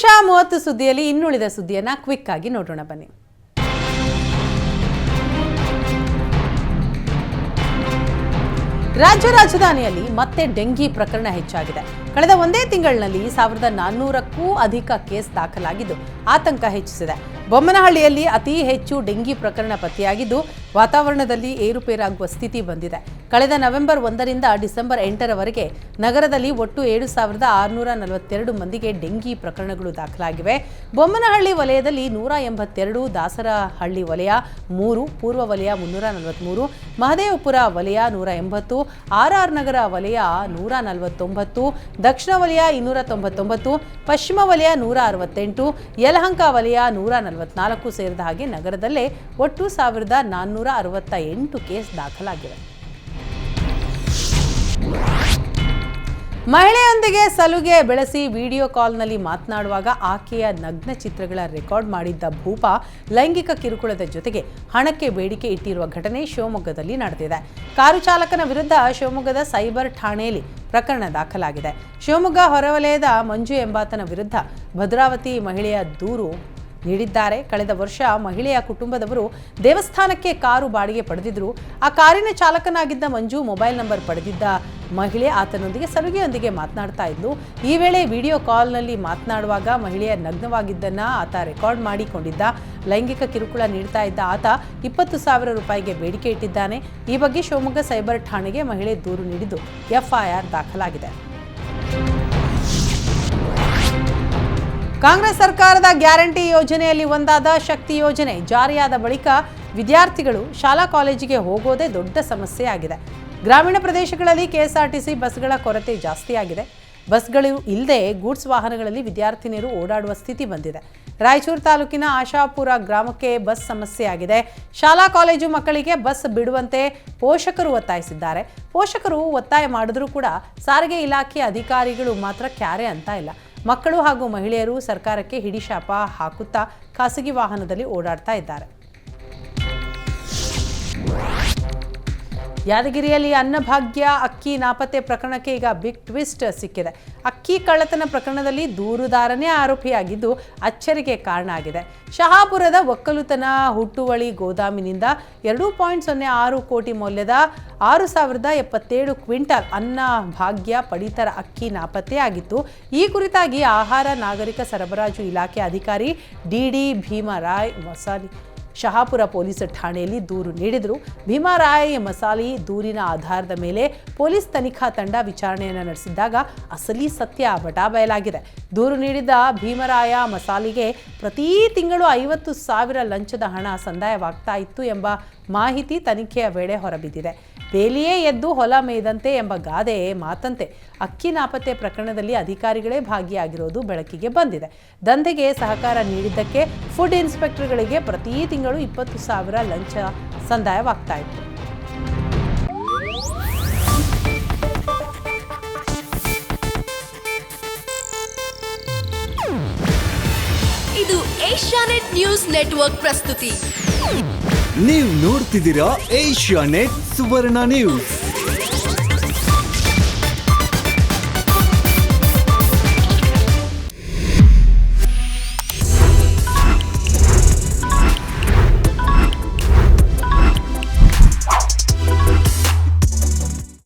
1:30 ಸುದ್ದಿಯಲ್ಲಿ ಇನ್ನುಳಿದ ಸುದ್ದಿಯನ್ನು ಕ್ವಿಕ್ ಆಗಿ ನೋಡೋಣ ಬನ್ನಿ. ರಾಜ್ಯ ರಾಜಧಾನಿಯಲ್ಲಿ ಮತ್ತೆ ಡೆಂಗಿ ಪ್ರಕರಣ ಹೆಚ್ಚಾಗಿದೆ. ಕಳೆದ ಒಂದೇ ತಿಂಗಳಿನಲ್ಲಿ 1400ಕ್ಕೂ ಅಧಿಕ ಕೇಸ್ ದಾಖಲಾಗಿದ್ದು ಆತಂಕ ಹೆಚ್ಚಿಸಿದೆ. ಬೊಮ್ಮನಹಳ್ಳಿಯಲ್ಲಿ ಅತಿ ಹೆಚ್ಚು ಡೆಂಗಿ ಪ್ರಕರಣ ಪತ್ತೆಯಾಗಿದ್ದು ವಾತಾವರಣದಲ್ಲಿ ಏರುಪೇರಾಗುವ ಸ್ಥಿತಿ ಬಂದಿದೆ. ಕಳೆದ ನವೆಂಬರ್ 1ರಿಂದ ಡಿಸೆಂಬರ್ 8ರವರೆಗೆ ನಗರದಲ್ಲಿ ಒಟ್ಟು 7642 ಮಂದಿಗೆ ಡೆಂಗಿ ಪ್ರಕರಣಗಳು ದಾಖಲಾಗಿವೆ. ಬೊಮ್ಮನಹಳ್ಳಿ ವಲಯದಲ್ಲಿ 182, ದಾಸರಹಳ್ಳಿ ವಲಯ 3, ಪೂರ್ವ ವಲಯ 343, ಮಹದೇವಪುರ ವಲಯ 180, ಆರ್ಆರ್ ನಗರ ವಲಯ 149, ದಕ್ಷಿಣ ವಲಯ 299, ಪಶ್ಚಿಮ ವಲಯ 168, ಯಲಹಂಕ ವಲಯ 144 ಸೇರಿದ ಹಾಗೆ ನಗರದಲ್ಲೇ ಒಟ್ಟು 1468 ಕೇಸ್ ದಾಖಲಾಗಿವೆ. ಮಹಿಳೆಯೊಂದಿಗೆ ಸಲುಗೆ ಬೆಳೆಸಿ ವಿಡಿಯೋ ಕಾಲ್ನಲ್ಲಿ ಮಾತನಾಡುವಾಗ ಆಕೆಯ ನಗ್ನ ಚಿತ್ರಗಳ ರೆಕಾರ್ಡ್ ಮಾಡಿದ್ದ ಭೂಪ ಲೈಂಗಿಕ ಕಿರುಕುಳದ ಜೊತೆಗೆ ಹಣಕ್ಕೆ ಬೇಡಿಕೆ ಇಟ್ಟಿರುವ ಘಟನೆ ಶಿವಮೊಗ್ಗದಲ್ಲಿ ನಡೆದಿದೆ. ಕಾರು ಚಾಲಕನ ವಿರುದ್ಧ ಶಿವಮೊಗ್ಗದ ಸೈಬರ್ ಠಾಣೆಯಲ್ಲಿ ಪ್ರಕರಣ ದಾಖಲಾಗಿದೆ. ಶಿವಮೊಗ್ಗ ಹೊರವಲಯದ ಮಂಜು ಎಂಬಾತನ ವಿರುದ್ಧ ಭದ್ರಾವತಿ ಮಹಿಳೆಯ ದೂರು ನೀಡಿದ್ದಾರೆ. ಕಳೆದ ವರ್ಷ ಮಹಿಳೆಯ ಕುಟುಂಬದವರು ದೇವಸ್ಥಾನಕ್ಕೆ ಕಾರು ಬಾಡಿಗೆ ಪಡೆದಿದ್ರು. ಆ ಕಾರಿನ ಚಾಲಕನಾಗಿದ್ದ ಮಂಜು ಮೊಬೈಲ್ ನಂಬರ್ ಪಡೆದಿದ್ದ ಮಹಿಳೆ ಆತನೊಂದಿಗೆ ಸಲುಗೆಯೊಂದಿಗೆ ಮಾತನಾಡ್ತಾ ಇದ್ಲು. ಈ ವೇಳೆ ವಿಡಿಯೋ ಕಾಲ್ನಲ್ಲಿ ಮಾತನಾಡುವಾಗ ಮಹಿಳೆಯ ನಗ್ನವಾಗಿದ್ದನ್ನ ಆತ ರೆಕಾರ್ಡ್ ಮಾಡಿಕೊಂಡಿದ್ದ. ಲೈಂಗಿಕ ಕಿರುಕುಳ ನೀಡ್ತಾ ಇದ್ದ ಆತ 20,000 ರೂಪಾಯಿಗೆ ಬೇಡಿಕೆ ಇಟ್ಟಿದ್ದಾನೆ. ಈ ಬಗ್ಗೆ ಶಿವಮೊಗ್ಗ ಸೈಬರ್ ಠಾಣೆಗೆ ಮಹಿಳೆ ದೂರು ನೀಡಿದ್ದು ಎಫ್ಐಆರ್ ದಾಖಲಾಗಿದೆ. ಕಾಂಗ್ರೆಸ್ ಸರ್ಕಾರದ ಗ್ಯಾರಂಟಿ ಯೋಜನೆಯಲ್ಲಿ ಒಂದಾದ ಶಕ್ತಿ ಯೋಜನೆ ಜಾರಿಯಾದ ಬಳಿಕ ವಿದ್ಯಾರ್ಥಿಗಳು ಶಾಲಾ ಕಾಲೇಜಿಗೆ ಹೋಗೋದೇ ದೊಡ್ಡ ಸಮಸ್ಯೆಯಾಗಿದೆ. ಗ್ರಾಮೀಣ ಪ್ರದೇಶಗಳಲ್ಲಿ ಕೆಎಸ್ಆರ್ಟಿಸಿ ಬಸ್ಗಳ ಕೊರತೆ ಜಾಸ್ತಿಯಾಗಿದೆ. ಬಸ್ಗಳು ಇಲ್ಲದೆ ಗೂಡ್ಸ್ ವಾಹನಗಳಲ್ಲಿ ವಿದ್ಯಾರ್ಥಿನಿಯರು ಓಡಾಡುವ ಸ್ಥಿತಿ ಬಂದಿದೆ. ರಾಯಚೂರು ತಾಲೂಕಿನ ಆಶಾಪುರ ಗ್ರಾಮಕ್ಕೆ ಬಸ್ ಸಮಸ್ಯೆಯಾಗಿದೆ. ಶಾಲಾ ಕಾಲೇಜು ಮಕ್ಕಳಿಗೆ ಬಸ್ ಬಿಡುವಂತೆ ಪೋಷಕರು ಒತ್ತಾಯಿಸಿದ್ದಾರೆ. ಪೋಷಕರು ಒತ್ತಾಯ ಮಾಡಿದ್ರೂ ಕೂಡ ಸಾರಿಗೆ ಇಲಾಖೆ ಅಧಿಕಾರಿಗಳು ಮಾತ್ರ ಕ್ಯಾರೆ ಅಂತ ಇಲ್ಲ. ಮಕ್ಕಳು ಹಾಗೂ ಮಹಿಳೆಯರು ಸರ್ಕಾರಕ್ಕೆ ಹಿಡಿಶಾಪ ಹಾಕುತ್ತಾ ಖಾಸಗಿ ವಾಹನದಲ್ಲಿ ಓಡಾಡ್ತಾ ಇದ್ದಾರೆ. ಯಾದಗಿರಿಯಲ್ಲಿ ಅನ್ನಭಾಗ್ಯ ಅಕ್ಕಿ ನಾಪತ್ತೆ ಪ್ರಕರಣಕ್ಕೆ ಈಗ ಬಿಗ್ ಟ್ವಿಸ್ಟ್ ಸಿಕ್ಕಿದೆ. ಅಕ್ಕಿ ಕಳ್ಳತನ ಪ್ರಕರಣದಲ್ಲಿ ದೂರುದಾರನೇ ಆರೋಪಿಯಾಗಿದ್ದು ಅಚ್ಚರಿಗೆ ಕಾರಣ ಆಗಿದೆ. ಶಹಾಪುರದ ಒಕ್ಕಲುತನ ಹುಟ್ಟುವಳಿ ಗೋದಾಮಿನಿಂದ 2.06 ಕೋಟಿ ಮೌಲ್ಯದ 6,077 ಕ್ವಿಂಟಲ್ ಅನ್ನಭಾಗ್ಯ ಪಡಿತರ ಅಕ್ಕಿ ನಾಪತ್ತೆಯಾಗಿತ್ತು. ಈ ಕುರಿತಾಗಿ ಆಹಾರ ನಾಗರಿಕ ಸರಬರಾಜು ಇಲಾಖೆ ಅಧಿಕಾರಿ ಡಿಡಿ ಭೀಮರಾಯ್ ಮಸಾಲಿ ಶಹಾಪುರ ಪೊಲೀಸ್ ಠಾಣೆಯಲ್ಲಿ ದೂರು ನೀಡಿದರು. ಭೀಮರಾಯ್ ಮಸಾಲಿ ದೂರಿನ ಆಧಾರದ ಮೇಲೆ ಪೊಲೀಸ್ ತನಿಖಾ ತಂಡ ವಿಚಾರಣೆಯನ್ನು ನಡೆಸಿದ್ದಾಗ ಅಸಲಿ ಸತ್ಯ ಬಟಾಬಯಲಾಗಿದೆ. ದೂರು ನೀಡಿದ ಭೀಮರಾಯ ಮಸಾಲಿಗೆ ಪ್ರತಿ ತಿಂಗಳು 50,000 ಲಂಚದ ಹಣ ಸಂದಾಯವಾಗ್ತಾ ಇತ್ತು ಎಂಬ ಮಾಹಿತಿ ತನಿಖೆಯ ವೇಳೆ ಹೊರಬಿದ್ದಿದೆ. ಬೇಲಿಯೇ ಎದ್ದು ಹೊಲ ಮೇದಂತೆ ಎಂಬ ಗಾದೆ ಮಾತಂತೆ ಅಕ್ಕಿ ನಾಪತ್ತೆ ಪ್ರಕರಣದಲ್ಲಿ ಅಧಿಕಾರಿಗಳೇ ಭಾಗಿಯಾಗಿರೋದು ಬೆಳಕಿಗೆ ಬಂದಿದೆ. ದಂಧೆಗೆ ಸಹಕಾರ ನೀಡಿದ್ದಕ್ಕೆ ಫುಡ್ ಇನ್ಸ್ಪೆಕ್ಟರ್ಗಳಿಗೆ ಪ್ರತಿ ತಿಂಗಳು 20,000 ಲಂಚ ಸಂದಾಯವಾಗ್ತಾ ಇತ್ತು. ಇದು ಏಷ್ಯಾನೆಟ್ ನ್ಯೂಸ್ ನೆಟ್ವರ್ಕ್ ಪ್ರಸ್ತುತಿ. ನೀವು ನೋಡ್ತಿದ್ದೀರಾ ಏಷ್ಯಾನೆಟ್ ಸುವರ್ಣ ನ್ಯೂಸ್.